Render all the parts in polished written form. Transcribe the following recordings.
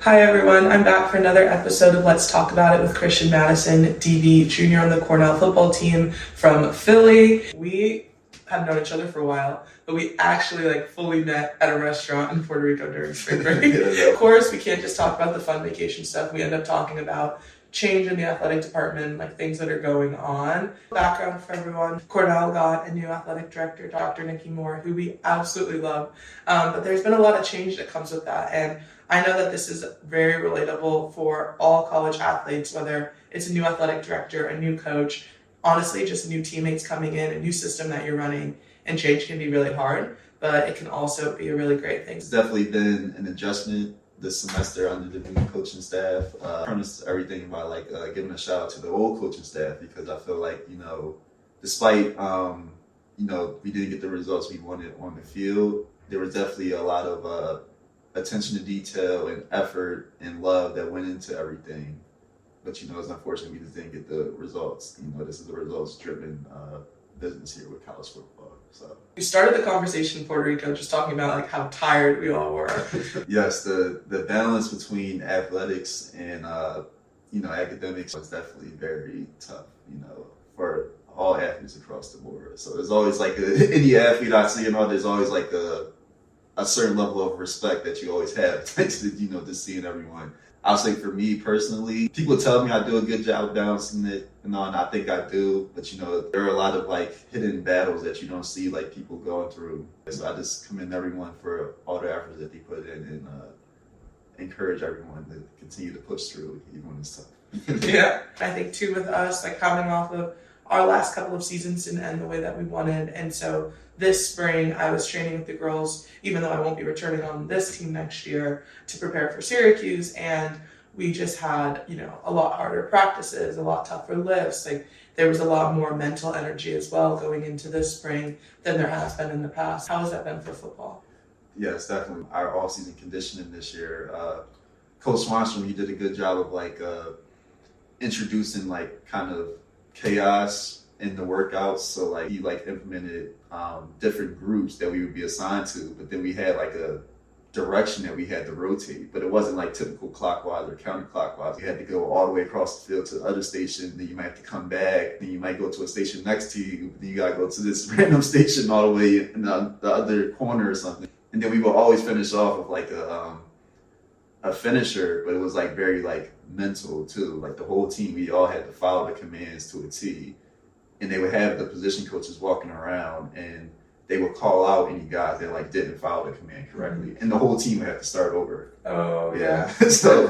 Hi everyone, I'm back for another episode of Let's Talk About It with Christian Madison, DB Junior on the Cornell Football team from Philly. We have known each other for a while, but we actually fully met at a restaurant in Puerto Rico during spring break. Of course, we can't just talk about the fun vacation stuff. We end up talking about change in the athletic department, things that are going on. Background for everyone, Cornell got a new athletic director, Dr. Nikki Moore, who we absolutely love. But there's been a lot of change that comes with that. And I know that this is very relatable for all college athletes, whether it's a new athletic director, a new coach, honestly, just new teammates coming in, a new system that you're running, and change can be really hard, but it can also be a really great thing. It's definitely been an adjustment this semester under the new coaching staff. Premise everything by giving a shout out to the old coaching staff, because I feel like, despite, we didn't get the results we wanted on the field, there was definitely a lot of attention to detail and effort and love that went into everything. But it's unfortunate we just didn't get the results. This is a results-driven business here with college football. So we started the conversation in Puerto Rico just talking about how tired we all were. Yes, the balance between athletics and academics was definitely very tough. For all athletes across the board. So there's always any athlete I see there's always a certain level of respect that you always have to just seeing everyone. I'll say for me personally, people tell me I do a good job of balancing it, and I think I do, but there are a lot of hidden battles that you don't see people going through. So I just commend everyone for all the efforts that they put in, and encourage everyone to continue to push through even when it's tough. Yeah, I think too with us, coming off of our last couple of seasons didn't end the way that we wanted, and so this spring I was training with the girls, even though I won't be returning on this team next year, to prepare for Syracuse, and we just had a lot harder practices, a lot tougher lifts. There was a lot more mental energy as well going into this spring than there has been in the past. How has that been for football? Yes, definitely. Our off-season conditioning this year, Coach Swanstrom, he did a good job of introducing kind of chaos in the workouts. So he implemented different groups that we would be assigned to, but then we had a direction that we had to rotate, but it wasn't typical clockwise or counterclockwise. You had to go all the way across the field to the other station, then you might have to come back, then you might go to a station next to you, then you gotta go to this random station all the way in the other corner or something. And then we would always finish off with a finisher, but it was very mental too. The whole team, we all had to follow the commands to a T. And they would have the position coaches walking around, and they would call out any guys that didn't follow the command correctly, and the whole team would have to start over. Oh yeah. So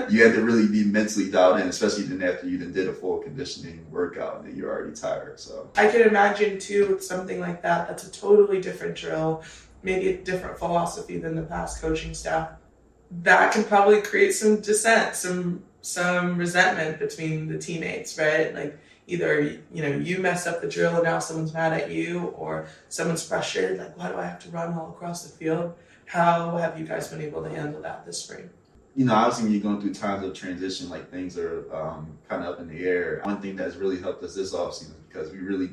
you had to really be mentally dialed in, especially then after you did a full conditioning workout and you're already tired. So I can imagine too with something like that. That's a totally different drill, maybe a different philosophy than the past coaching staff. That can probably create some dissent, some resentment between the teammates, right? Either you mess up the drill and now someone's mad at you, or someone's frustrated, why do I have to run all across the field? How have you guys been able to handle that this spring? Obviously when you're going through times of transition, things are kind of up in the air. One thing that's really helped us this offseason, because we really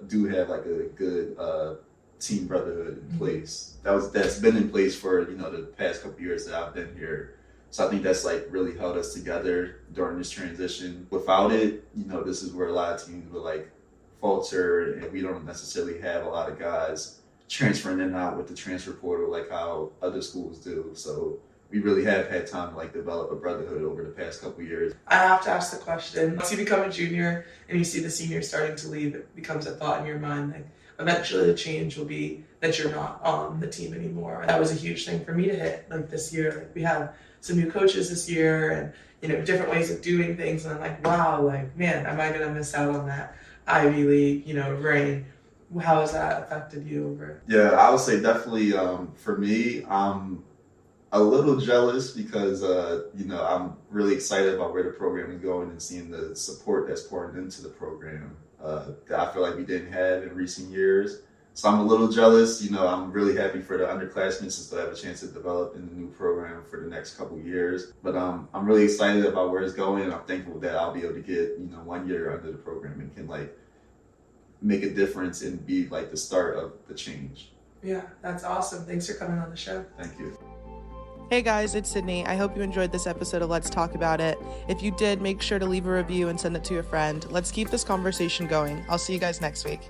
do have a good team brotherhood in place. That's been in place for the past couple years that I've been here. So I think that's really held us together during this transition. Without it, this is where a lot of teams would falter, and we don't necessarily have a lot of guys transferring in and out with the transfer portal how other schools do. So we really have had time to develop a brotherhood over the past couple years. I have to ask the question. Once you become a junior and you see the seniors starting to leave, it becomes a thought in your mind eventually the change will be that you're not on the team anymore. That was a huge thing for me to hit this year. We have some new coaches this year and different ways of doing things, and I'm wow, man, am I gonna miss out on that Ivy League reign? How has that affected you over? Yeah, I would say definitely for me, I'm a little jealous because I'm really excited about where the program is going and seeing the support that's poured into the program that I feel we didn't have in recent years. So I'm a little jealous. I'm really happy for the underclassmen since they'll have a chance to develop in the new program for the next couple years. But I'm really excited about where it's going, and I'm thankful that I'll be able to get 1 year under the program and can make a difference and be the start of the change. Yeah, that's awesome. Thanks for coming on the show. Thank you. Hey guys, it's Sydney. I hope you enjoyed this episode of Let's Talk About It. If you did, make sure to leave a review and send it to a friend. Let's keep this conversation going. I'll see you guys next week.